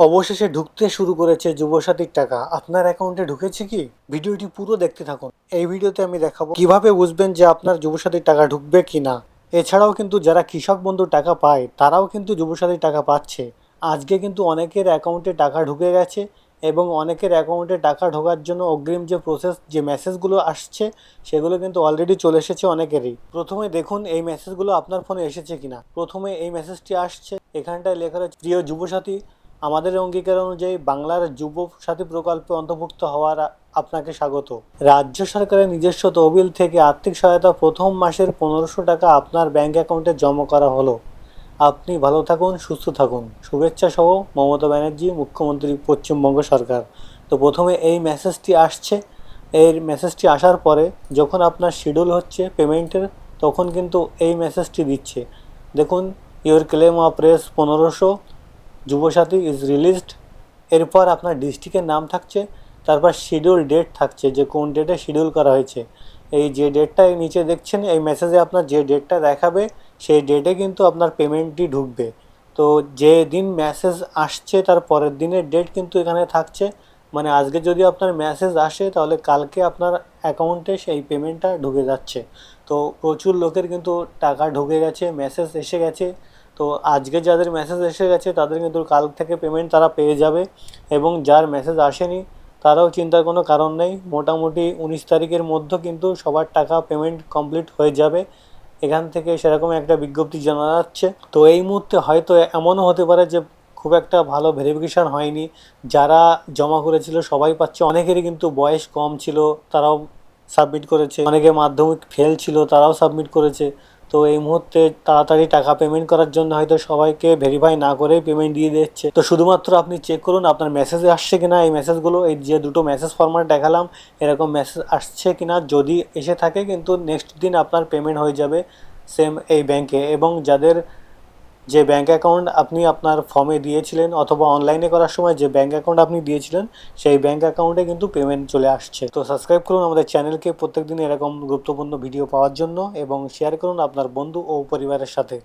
অবশেষে ঢুকতে শুরু করেছে যুবসাথীর টাকা। আপনার অ্যাকাউন্টে ঢুকেছে কি? ভিডিওটি পুরো দেখতে থাকুন। এই ভিডিওতে আমি দেখাবো কিভাবে বুঝবেন যে আপনার যুবসাথীর টাকা ঢুকবে কি না। এছাড়াও কিন্তু যারা কৃষক বন্ধুর টাকা পায় তারাও কিন্তু যুবসাথীর টাকা পাচ্ছে। আজকে কিন্তু অনেকের অ্যাকাউন্টে টাকা ঢুকে গেছে এবং অনেকের অ্যাকাউন্টে টাকা ঢোকার জন্য অগ্রিম যে প্রসেস, যে মেসেজগুলো আসছে সেগুলো কিন্তু অলরেডি চলে এসেছে অনেকেরই। প্রথমে দেখুন এই মেসেজগুলো আপনার ফোনে এসেছে কিনা। প্রথমে এই মেসেজটি আসছে, এখানটায় লেখা রয়েছে, প্রিয় যুবসাথী, আমাদের অঙ্গীকার অনুযায়ী বাংলার যুব সাথী প্রকল্পে অন্তর্ভুক্ত হওয়ার আপনাকে স্বাগত। রাজ্য সরকারের নিজস্ব তহবিল থেকে আর্থিক সহায়তা প্রথম মাসের 1500 টাকা আপনার ব্যাংক অ্যাকাউন্টে জমা করা হলো। আপনি ভালো থাকুন, সুস্থ থাকুন। শুভেচ্ছা সহ মমতা ব্যানার্জি, মুখ্যমন্ত্রী, পশ্চিমবঙ্গ সরকার। তো প্রথমে এই মেসেজটি আসছে। এই মেসেজটি আসার পরে যখন আপনার শিডিউল হচ্ছে পেমেন্টের, তখন কিন্তু এই মেসেজটি দিচ্ছে। দেখুন, your claim of race 1500 Yuvasathi is released. এরপর আপনার ডিস্ট্রিক্টের নাম থাকছে, তারপর শিডিউল ডেট থাকছে যে কোন ডেটে শিডিউল করা হয়েছে। এই যে ডেটটা নিচে দেখছেন, এই মেসেজে আপনার যে ডেটটা দেখাবে সেই ডেটে কিন্তু আপনার পেমেন্টটি ঢুকবে। তো যে দিন মেসেজ আসছে তার পরের দিনের ডেট কিন্তু এখানে থাকছে। মানে আজকে যদি আপনার মেসেজ আসে তাহলে কালকে আপনার অ্যাকাউন্টে সেই পেমেন্টটা ঢুকে যাচ্ছে। তো প্রচুর লোকের কিন্তু টাকা ঢুকে গেছে, মেসেজ এসে গেছে। তো আজকে যাদের মেসেজ এসে গেছে তাদের কিন্তু কাল থেকে পেমেন্ট তারা পেয়ে যাবে, এবং যার মেসেজ আসেনি তারাও চিন্তার কোনো কারণ নেই। মোটামুটি 19 তারিখের মধ্যে কিন্তু সবার টাকা পেমেন্ট কমপ্লিট হয়ে যাবে। এখান থেকে সেরকম একটা বিজ্ঞপ্তি জানা যাচ্ছে। তো এই মুহূর্তে হয়তো এমনও হতে পারে যে খুব একটা ভালো ভেরিফিকেশান হয়নি। যারা জমা করেছিল সবাই পাচ্ছে, অনেকেরই কিন্তু বয়স কম ছিল, তারাও সাবমিট করেছে, অনেকে মাধ্যমিক ফেল ছিল তারাও সাবমিট করেছে। তো এই মুহূর্তে তাড়াতাড়ি টাকা পেমেন্ট করার জন্য হয়তো সবাইকে ভেরিফাই না করেই পেমেন্ট দিয়ে দিচ্ছে। তো শুধুমাত্র আপনি চেক করুন আপনার মেসেজে আসছে কিনা এই মেসেজগুলো। এই যে দুটো মেসেজ ফরম্যাট দেখালাম, এরকম মেসেজ আসছে কিনা। যদি এসে থাকে কিন্তু নেক্সট দিন আপনার পেমেন্ট হয়ে যাবে সেম এই ব্যাংকে। এবং যাদের যে ব্যাঙ্ক অ্যাকাউন্ট আপনি আপনার ফর্মে দিয়েছিলেন অথবা অনলাইনে করার সময় যে ব্যাঙ্ক অ্যাকাউন্ট আপনি দিয়েছিলেন সেই ব্যাঙ্ক অ্যাকাউন্টে কিন্তু পেমেন্ট চলে আসছে। তো সাবস্ক্রাইব করুন আমাদের চ্যানেলকে প্রত্যেকদিন এরকম গুরুত্বপূর্ণ ভিডিও পাওয়ার জন্য, এবং শেয়ার করুন আপনার বন্ধু ও পরিবারের সাথে।